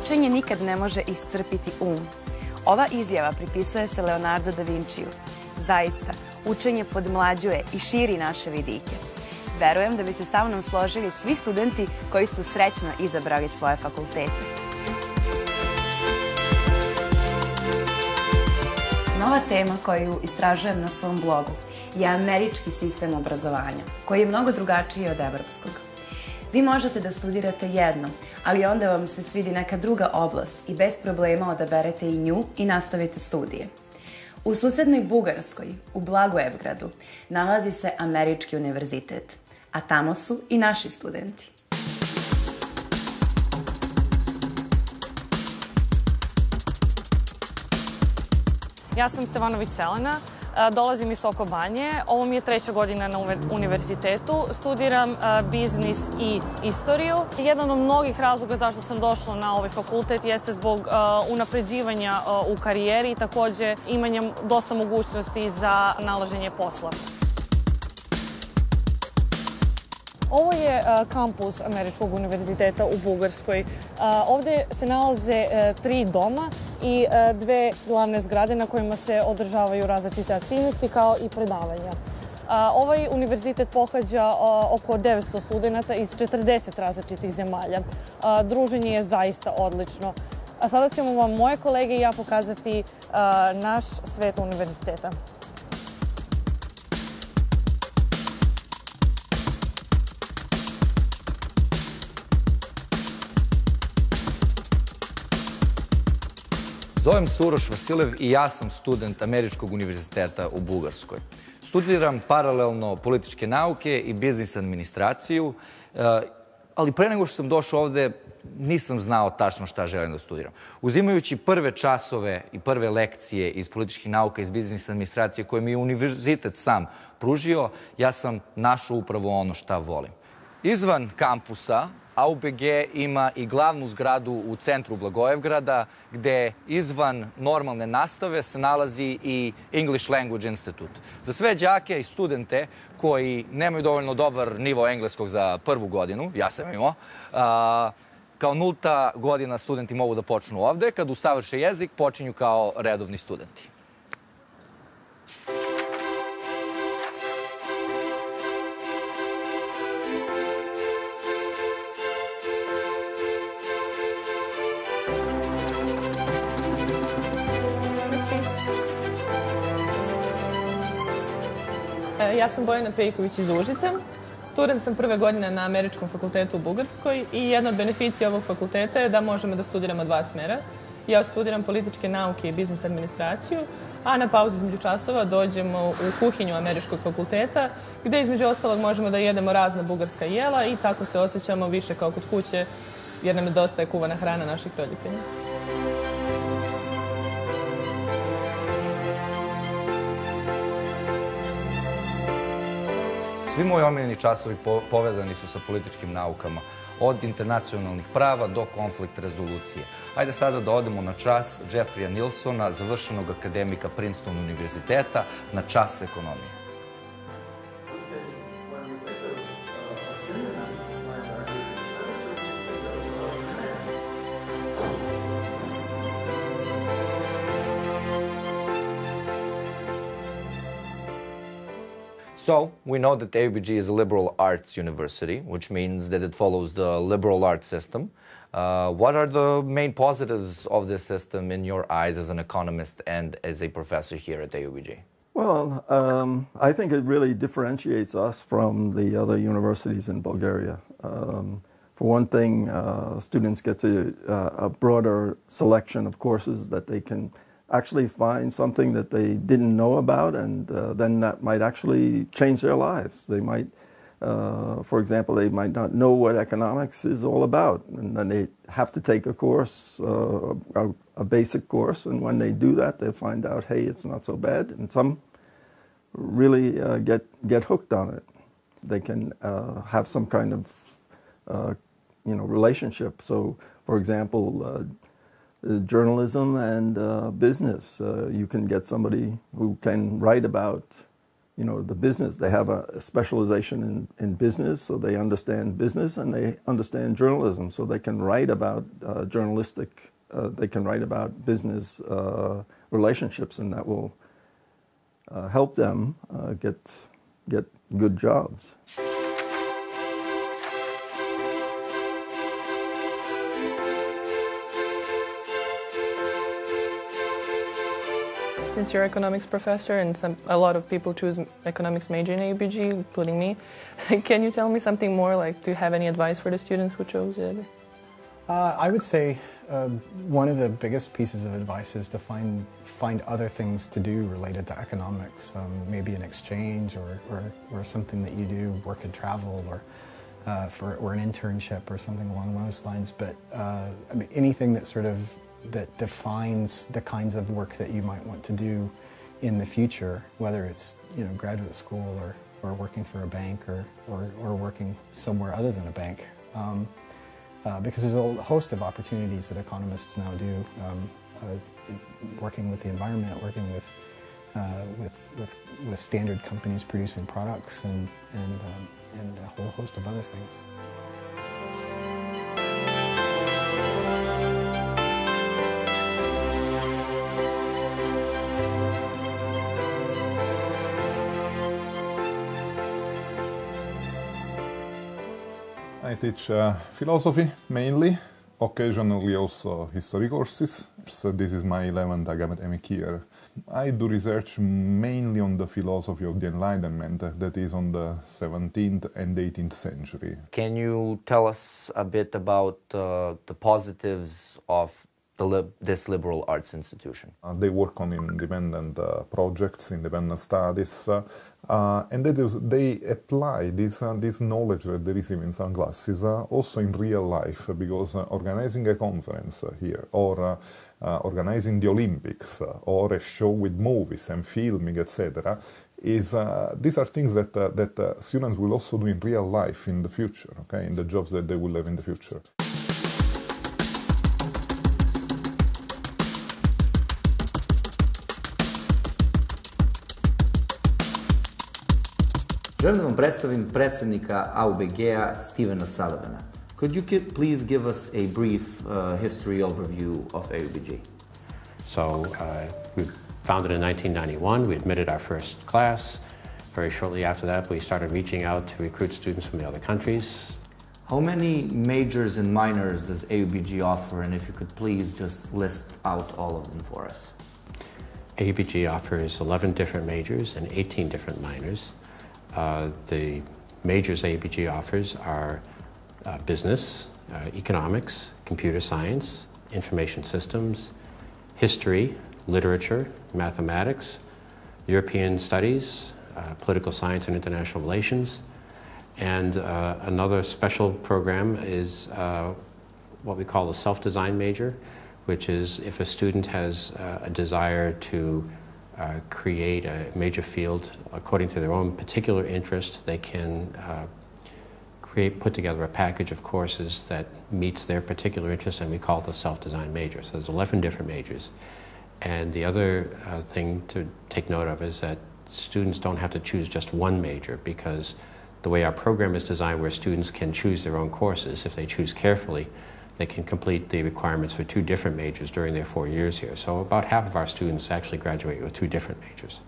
Učenje nikad ne može iscrpiti um. Ova izjava pripisuje se Leonardo da Vinciju. Zaista, učenje podmlađuje i širi naše vidike. Verujem da bi se sa mnom složili svi studenti koji su srećno izabrali svoje fakultete. Nova tema koju istražujem na svom blogu je američki sistem obrazovanja, koji je mnogo drugačiji od evropskog. Vi možete da studirate jedno, ali onda vam se svidi neka druga oblast i bez problema odaberete i nju i nastavite studije. U susednoj Bugarskoj, u Blagoevgradu, nalazi se američki univerzitet, a tamo su i naši studenti. Ja sam Stevanović Selena, dolazim iz Soko Banje. Ovo mi je 3. godina na univerzitetu. Studiram biznis i istoriju. Jedan od mnogih razloga zašto sam došla na ovaj fakultet jeste zbog unapređivanja u karijeri i takođe imanjem dosta mogućnosti za nalaženje posla. Ovo je kampus Američkog univerziteta u Bugarskoj. Ovde se nalaze 3 doma i 2 glavne zgrade na kojima se održavaju različite aktivnosti kao i predavanja. Ovaj univerzitet pohađa oko 900 studenta iz 40 različitih zemalja. Druženje je zaista odlično. A sada ćemo vam moje kolege i ja pokazati naš svet univerziteta. Zovem se Uroš Vasilev i ja sam student Američkog univerziteta u Bugarskoj. Studiram paralelno političke nauke i biznis administraciju, ali pre nego što sam došao ovde nisam znao tačno šta želim da studiram. Uzimajući prve časove i prve lekcije iz političkih nauka, iz biznis administracije koje mi je univerzitet sam pružio, ja sam našao upravo ono šta volim. Izvan kampusa AUBG ima i glavnu zgradu u centru Blagoevgrada, gde izvan normalne nastave se nalazi i English Language Institute. Za sve đake i studente koji nemaju dovoljno dobar nivo engleskog za prvu godinu, ja sam imao, kao 0. godina studenti mogu da počnu ovde, kad usavrše jezik počinju kao redovni studenti. Ja sam Bojana Pejković iz Užica. Student sam prve godine na Američkom fakultetu u Bugarskoj i jedna od beneficija ovog fakulteta je da možemo da studiramo 2 smera. Ja studiram političke nauke i biznis administraciju, a na pauzi između časova dođemo u kuhinju Američkog fakulteta, gde između ostalog možemo da jedemo razna bugarska jela i tako se osjećamo više kao kod kuće, jer nam nedostaje kuvana hrana naših roditelja. Svi moji omiljeni časovi povezani su sa političkim naukama, od internacionalnih prava do konflikt rezolucije. Ajde sada da odemo na čas Jeffreya Nilsona, završenog akademika Princeton univerziteta, na čas ekonomije. So, we know that AUBG is a liberal arts university, which means that it follows the liberal arts system. What are the main positives of this system in your eyes as an economist and as a professor here at AUBG? Well, I think it really differentiates us from the other universities in Bulgaria. For one thing, students get a broader selection of courses that they can actually find something that they didn't know about, and then that might actually change their lives. They might, for example, they might not know what economics is all about, and then they have to take a course, a basic course, and when they do that, they find out, hey, it's not so bad, and some really get hooked on it. They can have some kind of, relationship. So, for example, journalism and business. You can get somebody who can write about, you know, the business. They have a specialization in business, so they understand business, and they understand journalism, so they can write about they can write about business relationships, and that will help them get good jobs. Since you're an economics professor and a lot of people choose economics major in AUBG, including me, can you tell me something more? Like, do you have any advice for the students who chose it? I would say one of the biggest pieces of advice is to find other things to do related to economics, maybe an exchange or something that you do, work and travel, or an internship or something along those lines. But I mean, anything that defines the kinds of work that you might want to do in the future, whether it's, you know, graduate school or working for a bank or working somewhere other than a bank. Because there's a host of opportunities that economists now do, working with the environment, working with standard companies producing products, and a whole host of other things. I teach philosophy mainly, occasionally also history courses. So this is my 11th academic year. I do research mainly on the philosophy of the Enlightenment, that is on the 17th and 18th century. Can you tell us a bit about the positives of this liberal arts institution? They work on independent projects, independent studies, and they apply this knowledge that they receive in some classes also in real life, because organizing a conference here, or organizing the Olympics, or a show with movies and filming, etc., these are things that students will also do in real life in the future, okay, in the jobs that they will have in the future. Želim da vam predstavim predsjednika AUBG-a Stevena Sullivana. Could you please give us a brief history overview of AUBG? So we founded in 1991. We admitted our first class. Very shortly after that, we started reaching out to recruit students from the other countries. How many majors and minors does AUBG offer, and if you could please just list out all of them for us? AUBG offers 11 different majors and 18 different minors. The majors AUBG offers are business, economics, computer science, information systems, history, literature, mathematics, European studies, political science and international relations. And another special program is what we call a self-design major, which is if a student has a desire to create a major field according to their own particular interest, they can put together a package of courses that meets their particular interest, and we call it the self-design major. So there's 11 different majors. And the other thing to take note of is that students don't have to choose just one major, because the way our program is designed, where students can choose their own courses, if they choose carefully, they can complete the requirements for 2 different majors during their 4 years here. So about half of our students actually graduate with 2 different majors.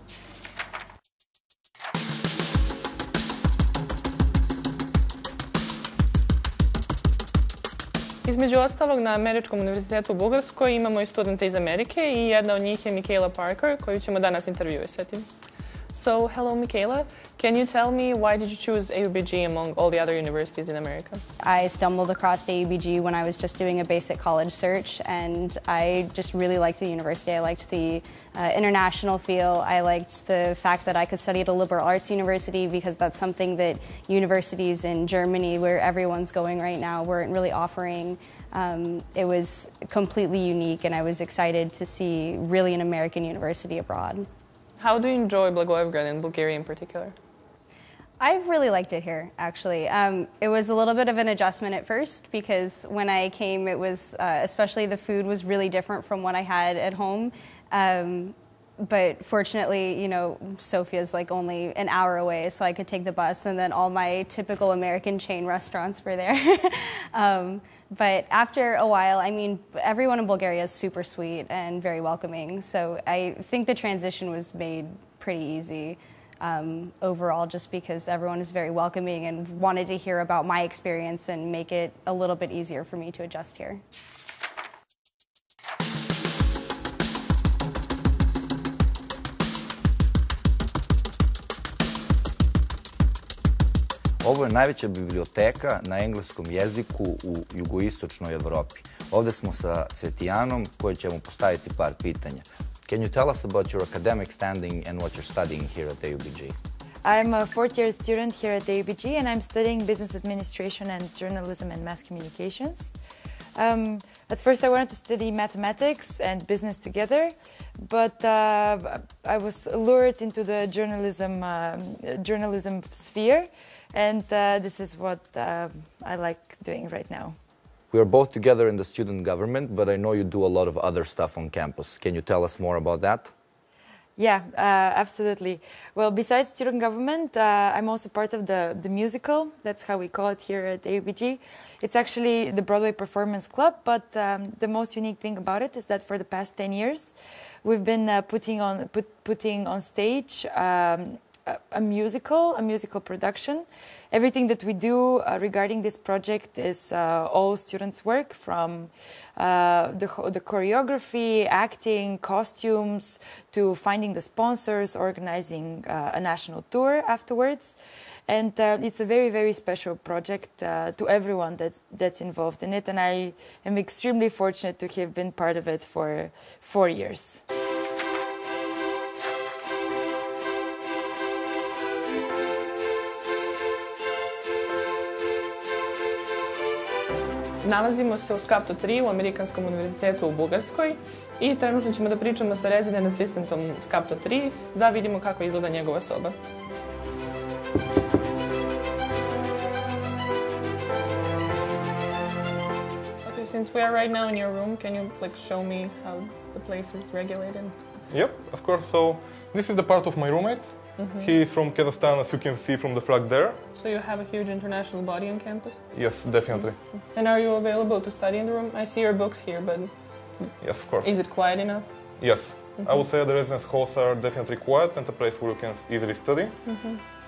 Između ostalog, na Američkom univerzitetu u Bugarskoj imamo i studente iz Amerike i jedna od njih je Michaela Parker, koju ćemo danas intervjuisati. So, hello Michaela, can you tell me why did you choose AUBG among all the other universities in America? I stumbled across AUBG when I was just doing a basic college search, and I just really liked the university. I liked the international feel. I liked the fact that I could study at a liberal arts university, because that's something that universities in Germany, where everyone's going right now, weren't really offering. It was completely unique, and I was excited to see really an American university abroad. How do you enjoy Blagoevgrad and Bulgaria in particular? I've really liked it here, actually. It was a little bit of an adjustment at first, because when I came, it was, especially the food was really different from what I had at home. But fortunately, you know, Sofia's like only an hour away, so I could take the bus, and then all my typical American chain restaurants were there. But after a while, I mean, everyone in Bulgaria is super sweet and very welcoming, so I think the transition was made pretty easy overall, just because everyone is very welcoming and wanted to hear about my experience and make it a little bit easier for me to adjust here. Ovo je najveća biblioteka na engleskom jeziku u jugoistočnoj Evropi. Ovde smo sa Cvetijanom koji će mu postaviti par pitanja. Can you tell us about your academic standing and what you're studying here at AUBG? I'm a fourth-year student here at AUBG, and I'm studying business administration and journalism and mass communications. At first I wanted to study mathematics and business together, but I was lured into the journalism sphere, and this is what I like doing right now. We are both together in the student government, but I know you do a lot of other stuff on campus. Can you tell us more about that? Yeah, absolutely. Well, besides student government, I'm also part of the musical. That's how we call it here at AUBG. It's actually the Broadway Performance Club, but the most unique thing about it is that for the past 10 years, we've been putting on stage a musical production. Everything that we do regarding this project is all students' work, from the choreography, acting, costumes, to finding the sponsors, organizing a national tour afterwards. And it's a very, very special project to everyone that's involved in it. And I am extremely fortunate to have been part of it for 4 years. Nalazimo se u Skaptu 3 u američkom univerzitetu u Bugarskoj i trenutno ćemo da pričamo sa rezident asistentom Skapta 3 da vidimo kako izgleda njegova soba. Okay, since we are right now in your room, can you show me how the place is regulated? Yep, of course. So this is the part of my roommate. He is from Kazakhstan, as you can see from the flag there. So you have a huge international body on campus? Yes, definitely. And are you available to study in the room? I see your books here, but... Yes, of course. Is it quiet enough? Yes. I would say the residence halls are definitely quiet and a place where you can easily study.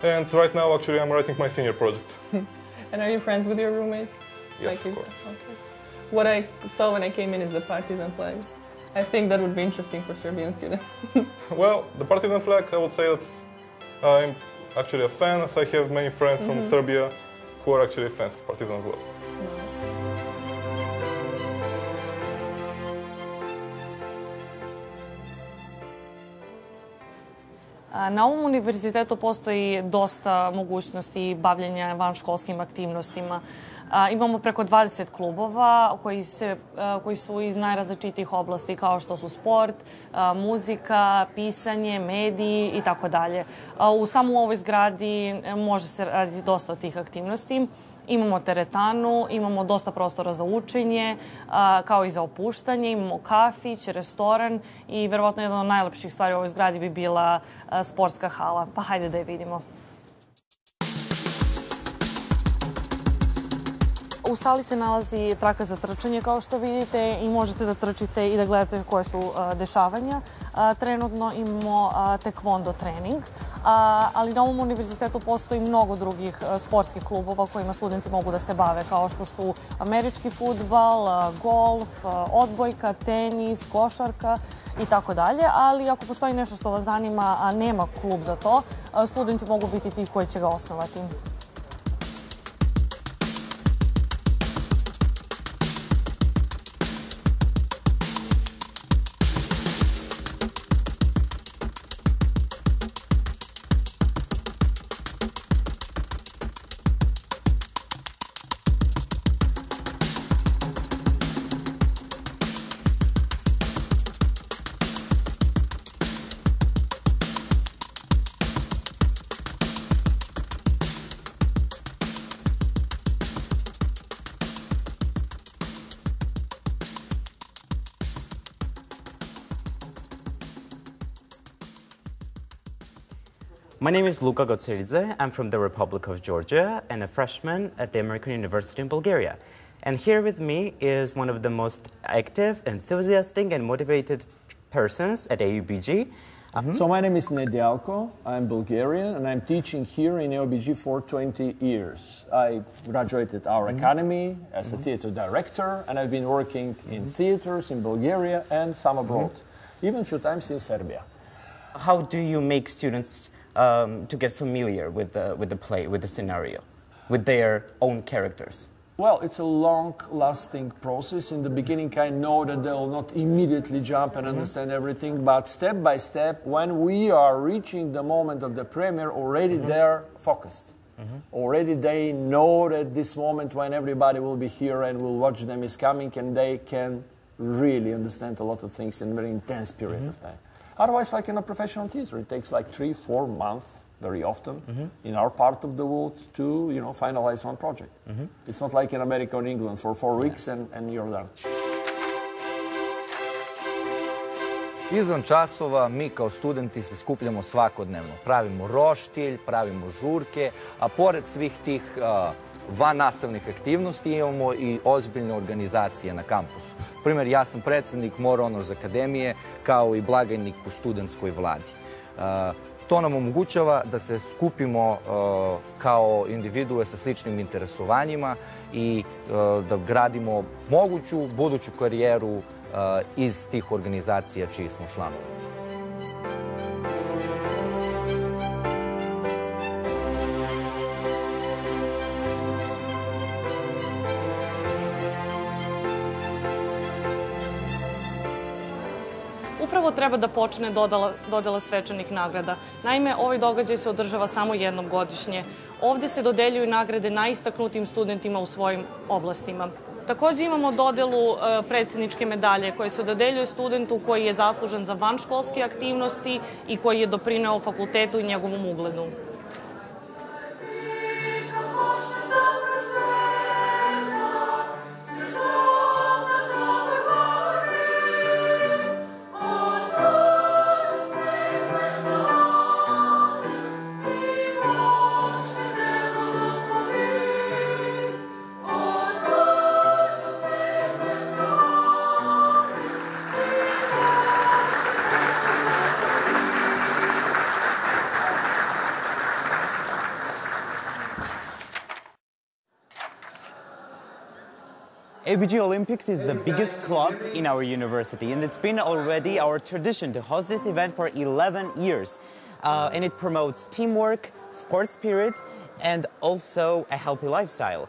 And right now, actually, I'm writing my senior project. And are you friends with your roommates? Yes, of course. Okay. What I saw when I came in is the partisan flag. I think that would be interesting for Serbian students. Well, the partisan flag, I would say that I'm actually a fan, as I have many friends from Serbia who are actually fans of Partizan as well. Na ovom univerzitetu postoji dosta mogućnosti bavljenja vanškolskim aktivnostima. Imamo preko 20 klubova koji su iz najrazličitijih oblasti, kao što su sport, muzika, pisanje, mediji i tako dalje. U samo ovoj zgradi može se raditi dosta od tih aktivnosti. Imamo teretanu, imamo dosta prostora za učenje, kao i za opuštanje, imamo kafić, restoran i verovatno jedna od najlepših stvari u ovoj zgradi bi bila sportska hala. Pa hajde da je vidimo. U sali se nalazi traka za trčanje, kao što vidite, i možete da trčite i da gledate koje su dešavanja. Trenutno imamo tekvondo trening, ali na ovom univerzitetu postoji mnogo drugih sportskih klubova kojima studenti mogu da se bave, kao što su američki fudbal, golf, odbojka, tenis, košarka i tako dalje. Ali ako postoji nešto što vas zanima, a nema klub za to, studenti mogu biti ti koji će ga osnovati. My name is Luka Gotseridze. I'm from the Republic of Georgia and a freshman at the American University in Bulgaria. And here with me is one of the most active, enthusiastic, and motivated persons at AUBG. So my name is Nedjalko. I'm Bulgarian, and I'm teaching here in AUBG for 20 years. I graduated our academy as a theater director, and I've been working in theaters in Bulgaria and some abroad, even a few times in Serbia. How do you make students to get familiar with the play, with the scenario, with their own characters? Well, it's a long-lasting process. In the beginning, I know that they'll not immediately jump and understand everything, but step by step, when we are reaching the moment of the premiere, already they're focused. Already they know that this moment when everybody will be here and will watch them is coming, and they can really understand a lot of things in a very intense period of time. Otherwise, like in a professional theater, it takes like 3-4 months very often in our part of the world to, you know, finalize one project. It's not like in America or England for 4 weeks and you're done. Izvan časova mi kao studenti se skupljamo svakodnevno. Pravimo roštilj, pravimo žurke, a pored svih tih vannastavnih aktivnosti imamo i ozbiljne organizacije na kampusu. Primjer, ja sam predsjednik More Honors Akademije kao i blagajnik u studentskoj vladi. To nam omogućava da se skupimo kao individue sa sličnim interesovanjima i da gradimo moguću buduću karijeru iz tih organizacija čiji smo članovi. Upravo treba da počne dodela svečanih nagrada. Naime, ovaj događaj se održava samo jednom godišnje. Ovde se dodeljuju nagrade najistaknutim studentima u svojim oblastima. Takođe imamo dodelu predsjedničke medalje koje se dodeljuje studentu koji je zaslužan za vanškolske aktivnosti i koji je doprineo fakultetu i njegovom ugledu. AUBG Olympics is the biggest club in our university, and it's been already our tradition to host this event for 11 years. And it promotes teamwork, sports spirit, and also a healthy lifestyle.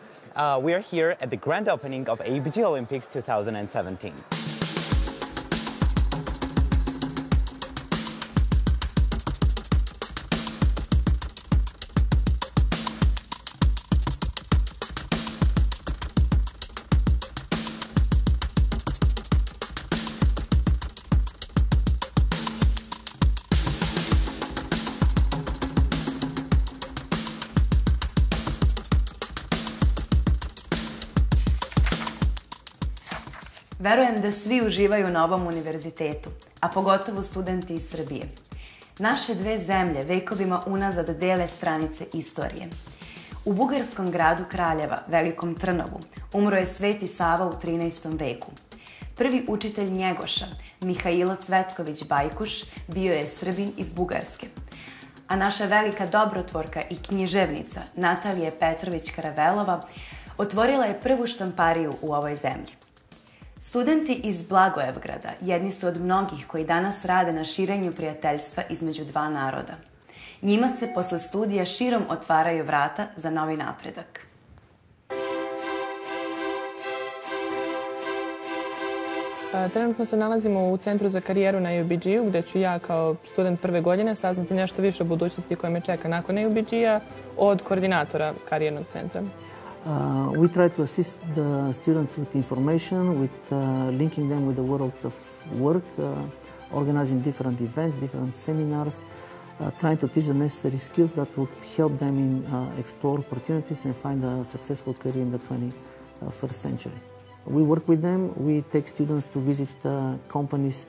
We are here at the grand opening of AUBG Olympics 2017. Verujem da svi uživaju na ovom univerzitetu, a pogotovo studenti iz Srbije. Naše dve zemlje vekovima unazad dele stranice istorije. U bugarskom gradu Kraljeva, Velikom Trnovu, umro je Sveti Sava u 13. veku. Prvi učitelj Njegoša, Mihailo Cvetković Bajkuš, bio je Srbin iz Bugarske. A naša velika dobrotvorka i književnica Natalija Petrović Karavelova otvorila je prvu štampariju u ovoj zemlji. Studenti iz Blagoevgrada jedni su od mnogih koji danas rade na širenju prijateljstva između dva naroda. Njima se posle studija širom otvaraju vrata za novi napredak. Trenutno se nalazimo u Centru za karijeru na AUBG-u, gde ću ja kao student prve godine saznati nešto više o budućnosti koja me čeka nakon AUBG-a od koordinatora karijernog centra. We try to assist the students with information, with linking them with the world of work, organizing different events, different seminars, trying to teach them necessary skills that would help them in explore opportunities and find a successful career in the 21st century. We work with them. We take students to visit companies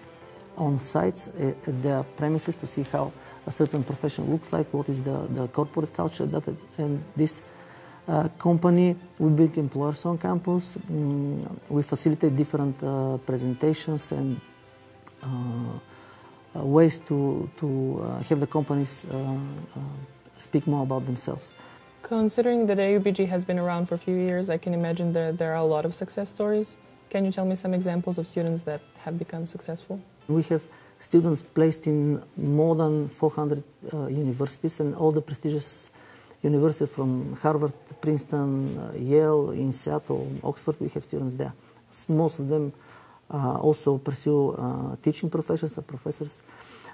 on sites at their premises to see how a certain profession looks like, what is the corporate culture, and this company. We build employers on campus. We facilitate different presentations and ways to have the companies speak more about themselves. Considering that AUBG has been around for a few years, I can imagine that there are a lot of success stories. Can you tell me some examples of students that have become successful? We have students placed in more than 400 universities, and all the prestigious universities from Harvard, Princeton, Yale, in Seattle, Oxford, we have students there. Most of them also pursue teaching professions or professors.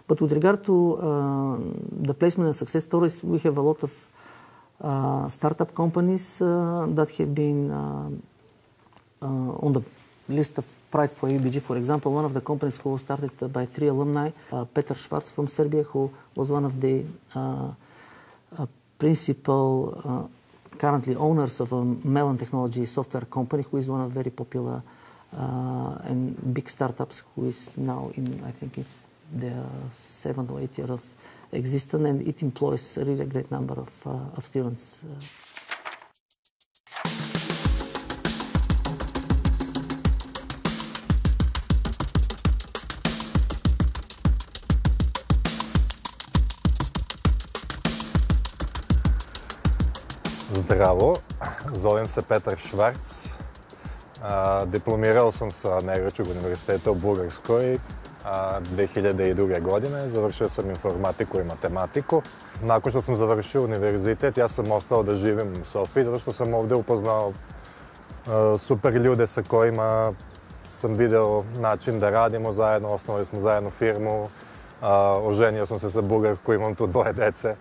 But with regard to the placement and success stories, we have a lot of startup companies that have been on the list of Pride for AUBG. For example, one of the companies who was started by 3 alumni, Petar Švarc from Serbia, who was one of the principal currently owners of a Melon technology software company, who is one of very popular and big startups, who is now in, I think it's their 7th or 8th year of existence, and it employs a really great number of students. Zdravo, zovem se Petar Švarc. Diplomirao sam sa američkog univerziteta u Bugarskoj 2002. godine. Završio sam informatiku i matematiku. Nakon što sam završio univerzitet, ja sam ostao da živim u Sofiji, zato što sam ovde upoznao super ljude sa kojima sam video način da radimo zajedno, osnovali smo zajedno firmu, oženio sam se sa Bugarkom, imam tu 2 dece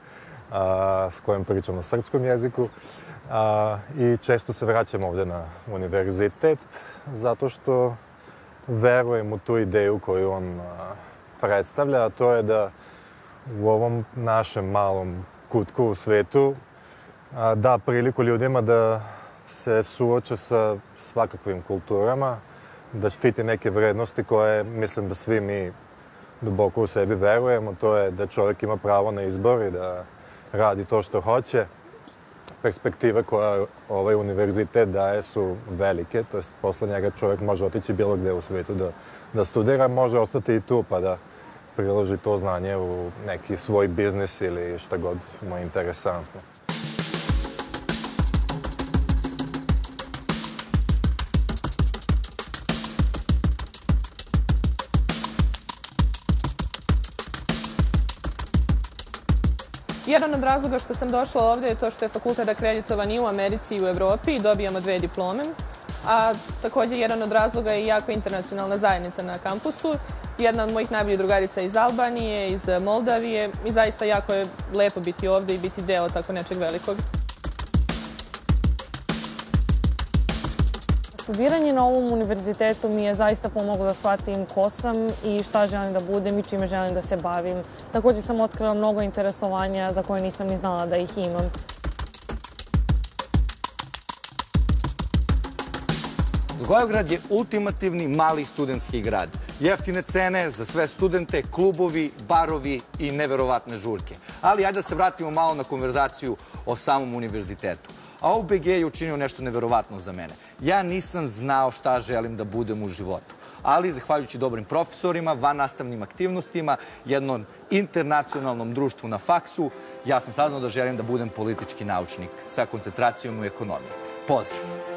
s kojim pričam na srpskom jeziku i često se vraćam ovde na univerzitet zato što verujem u tu ideju koju on predstavlja, a to je da u ovom našem malom kutku u svetu da priliku ljudima da se suoče sa svakakvim kulturama, da štiti neke vrednosti koje mislim da svi mi duboko u sebi verujemo, to je da čovjek ima pravo na izbor i da radi to što hoće. Perspektive koje ovaj univerzitet daje su velike, to jest posle njega čovjek može otići bilo gde u svijetu da studira, može ostati i tu pa da priloži to znanje u neki svoj biznis ili šta god mu je interesantno. Jedan od razloga što sam došla ovde je to što je fakultet akreditovan i u Americi i u Evropi i dobijamo 2 diplome. A također jedan od razloga je jako internacionalna zajednica na kampusu. Jedna od mojih najboljih drugarica iz Albanije, iz Moldavije i zaista jako je lepo biti ovde i biti deo tako nečeg velikog. Studiranje na ovom univerzitetu mi je zaista pomoglo da shvatim ko sam i šta želim da budem i čime želim da se bavim. Također sam otkrila mnogo interesovanja za koje nisam ni znala da ih imam. Blagoevgrad je ultimativni mali studentski grad. Jeftine cene za sve studente, klubovi, barovi i neverovatne žurke. Ali ajde da se vratimo malo na konverzaciju o samom univerzitetu. AUBG je učinio nešto neverovatno za mene. Ja nisam znao šta želim da budem u životu. Ali, zahvaljujući dobrim profesorima, vannastavnim aktivnostima, jednom internacionalnom društvu na faksu, ja sam saznao da želim da budem politički naučnik sa koncentracijom u ekonomiji. Pozdrav!